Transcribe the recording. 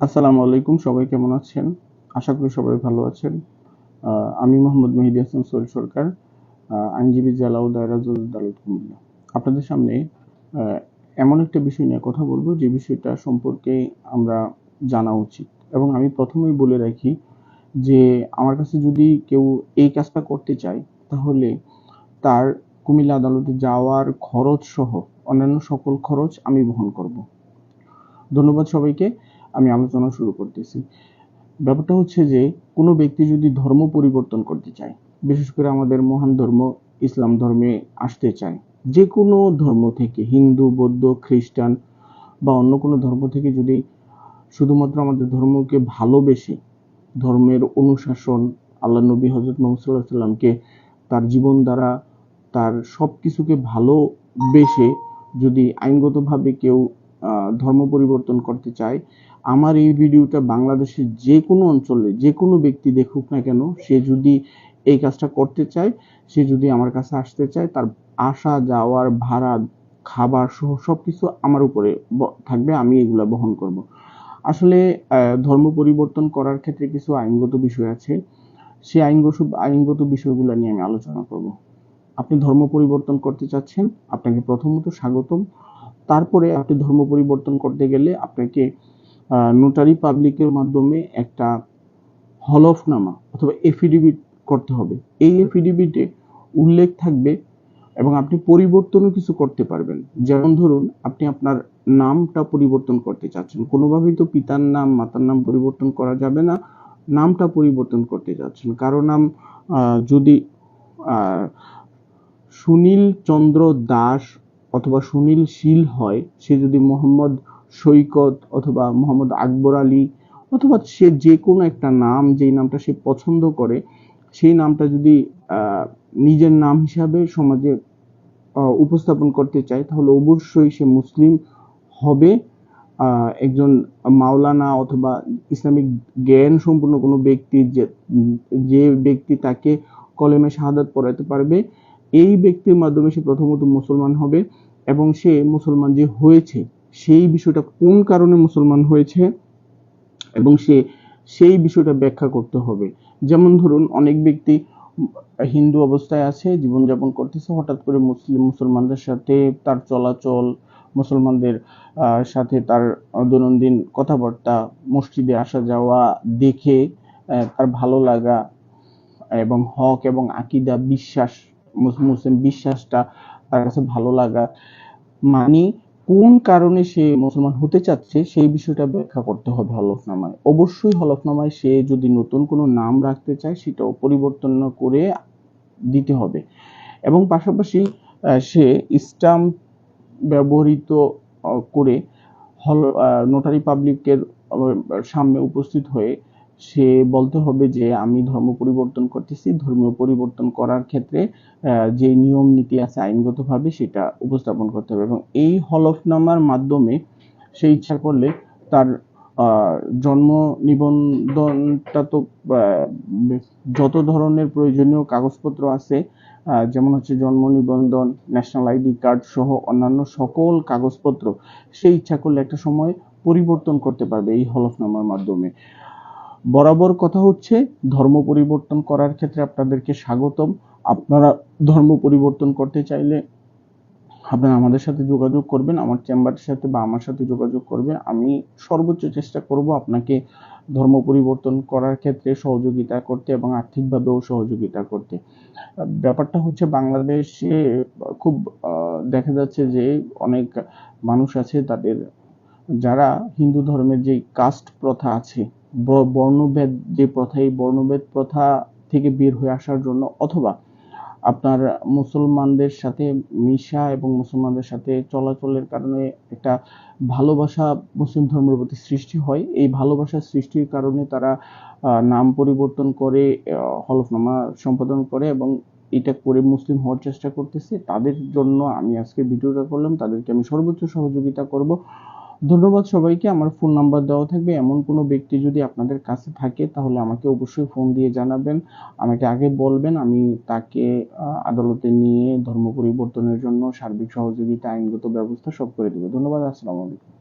আসসালামু আলাইকুম, সবাই কেমন আছেন? আশা করি সবাই ভালো আছেন। আমি মোহাম্মদ মেহেদী হাসান সোহেল সরকার, আইনজীবী, জেলা ও দায়রা জজ আদালত, কুমিল্লা। আপনাদের সামনে এমন একটা বিষয় নিয়ে কথা বলবো যে বিষয়টা সম্পর্কে আমরা জানা উচিত। এবং আমি প্রথমেই বলে রাখি যে আমার কাছে যদি কেউ এই কাজটা করতে চায়, তাহলে তার কুমিল্লা আদালতে যাওয়ার খরচ সহ অন্যান্য সকল খরচ আমি বহন করব। ধন্যবাদ সবাইকে। আমি আলোচনা শুরু করতেছি। ব্যাপারটা হচ্ছে যে কোনো ব্যক্তি যদি ধর্ম পরিবর্তন করতে চায়, বিশেষ করে আমাদের মহান ধর্ম ইসলাম ধর্মে আসতে চায়, যে কোনো ধর্ম থেকে, হিন্দু, বৌদ্ধ, খ্রিস্টান বা অন্য কোনো ধর্ম থেকে যদি শুধুমাত্র আমাদের ধর্মকে ভালোবেসে, ধর্মের অনুশাসন, আল্লাহ নবী হজরত মোহাম্মদ সাল্লাল্লাহু আলাইহি সাল্লামকে তার জীবন দ্বারা, তার সব কিছুকে ভালোবেসে যদি আইনগতভাবে কেউ ধর্ম পরিবর্তন করতে চায়, আমার এই ভিডিওটা বাংলাদেশের যে কোনো অঞ্চলে যে কোনো ব্যক্তি দেখুক না কেন, সে যদি এই কাজটা করতে চায়, সে যদি আমার কাছে আসতে চায়, তার আসা যাওয়ার ভাড়া, খাবার সহ সবকিছু আমার উপরে থাকবে, আমি এগুলা বহন করব। আসলে ধর্ম পরিবর্তন করার ক্ষেত্রে কিছু আইনগত বিষয় আছে। সেই আইনগত বিষয়গুলো নিয়ে আমি আলোচনা করব। আপনি ধর্ম পরিবর্তন করতে চাচ্ছেন, আপনাকে প্রথমত স্বাগতম। তারপরে আপনি ধর্ম পরিবর্তন করতে গেলে আপনাকে নোটারি পাবলিকের মাধ্যমে একটা হলফনামা অথবা এফিডেভিট করতে হবে। এই এফিডেভিটে উল্লেখ থাকবে এবং আপনি পরিবর্তনও কিছু করতে পারবেন। যেমন ধরুন, আপনি আপনার নামটা পরিবর্তন করতে চাচ্ছেন, কোনোভাবেই তো পিতার নাম মাতার নাম পরিবর্তন করা যাবে না। নামটা পরিবর্তন করতে চাচ্ছেন, কারো নাম যদি সুনীল চন্দ্র দাস অথবা সুনীল শীল হয়, সে যদি মোহাম্মদ সৈকত অথবা মোহাম্মদ আকবর আলী অথবা সে যে কোনো একটা নাম, যেই নামটা সে পছন্দ করে, সেই নামটা যদি নিজের নাম হিসাবে সমাজে উপস্থাপন করতে চায়, তাহলে অবশ্যই সে মুসলিম হবে। একজন মাওলানা অথবা ইসলামিক জ্ঞান সম্পূর্ণ কোনো ব্যক্তি, যে ব্যক্তি তাকে কলেমে শাহাদাত পড়াতে পারবে, এই ব্যক্তির মাধ্যমে সে প্রথমত মুসলমান হবে। এবং সে মুসলমান যে হয়েছে, সেই বিষয়টা কোন কারণে মুসলমান হয়েছে এবং সে সেই বিষয়টা ব্যাখ্যা করতে হবে। যেমন ধরুন, অনেক ব্যক্তি হিন্দু অবস্থায় আছে, জীবনযাপন করতেছে, হঠাৎ করে মুসলমানদের সাথে তার চলাচল, মুসলমানদের সাথে তার দৈনন্দিন কথাবার্তা, মসজিদে আসা যাওয়া দেখে তার ভালো লাগা এবং হক এবং আকীদা, বিশ্বাস, মুসলিম বিশ্বাসটা তার কাছে ভালো লাগা, মানে কোন কারণে সে মুসলমান হতে চাচ্ছে সেই বিষয়টা ব্যাখ্যা করতে হবে হলফনামায়। অবশ্যই হলফনামায় সে যদি নতুন কোনো নাম রাখতে চায়, সেটাও পরিবর্তন করে দিতে হবে। এবং পাশাপাশি সে স্টাম্প ব্যবহৃত করে নোটারি পাবলিকের সামনে উপস্থিত হয়ে সে বলতে হবে যে আমি ধর্ম পরিবর্তন করতেছি। ধর্মীয় পরিবর্তন করার ক্ষেত্রে যে নিয়ম নীতি আছে আইনগতভাবে, সেটা উপস্থাপন করতে হবে। এবং এই হলফনামার মাধ্যমে সে ইচ্ছা করলে তার জন্ম নিবন্ধনটা তো যত ধরনের প্রয়োজনীয় কাগজপত্র আছে, যেমন হচ্ছে জন্ম নিবন্ধন, ন্যাশনাল আইডি কার্ড সহ অন্যান্য সকল কাগজপত্র, সে ইচ্ছা করলে একটা সময় পরিবর্তন করতে পারবে এই হলফনামার মাধ্যমে। বরাবর কথা হচ্ছে, ধর্ম পরিবর্তন করার ক্ষেত্রে আপনাদেরকে স্বাগতম। আপনারা ধর্ম পরিবর্তন করতে চাইলে আপনারা আমাদের সাথে যোগাযোগ করবেন, আমার চেম্বারের সাথে বা আমার সাথে যোগাযোগ করবেন। আমি সর্বোচ্চ চেষ্টা করব আপনাকে ধর্ম পরিবর্তন করার ক্ষেত্রে সহযোগিতা করতে এবং আর্থিকভাবেও সহযোগিতা করতে। ব্যাপারটা হচ্ছে, বাংলাদেশে খুব দেখা যাচ্ছে যে অনেক মানুষ আছে, তাদের যারা হিন্দু ধর্মের যে কাস্ট প্রথা আছে, বর্ণভেদ যে প্রথা, এই বর্ণভেদ প্রথা থেকে বের হয়ে আসার জন্য, অথবা আপনার মুসলমানদের সাথে মিশা এবং মুসলমানদের সাথে চলাচলের কারণে একটা ভালোবাসা মুসলিম ধর্মের প্রতি সৃষ্টি হয়। এই ভালোবাসা সৃষ্টির কারণে তারা নাম পরিবর্তন করে, হলফনামা সম্পাদন করে এবং এটা করে মুসলিম হওয়ার চেষ্টা করতেছে। তাদের জন্য আমি আজকে ভিডিওটা করলাম, তাদেরকে আমি সর্বোচ্চ সহযোগিতা করব। ধন্যবাদ সবাইকে। আমার ফোন নাম্বার দেওয়া থাকবে। এমন কোনো ব্যক্তি যদি আপনাদের কাছে থাকে, তাহলে আমাকে অবশ্যই ফোন দিয়ে জানাবেন, আমাকে আগে বলবেন। আমি তাকে আদালতে নিয়ে ধর্ম পরিবর্তনের জন্য সার্বিক সহযোগিতা, আইনগত ব্যবস্থা সব করে দেব। ধন্যবাদ। আসসালামু আলাইকুম।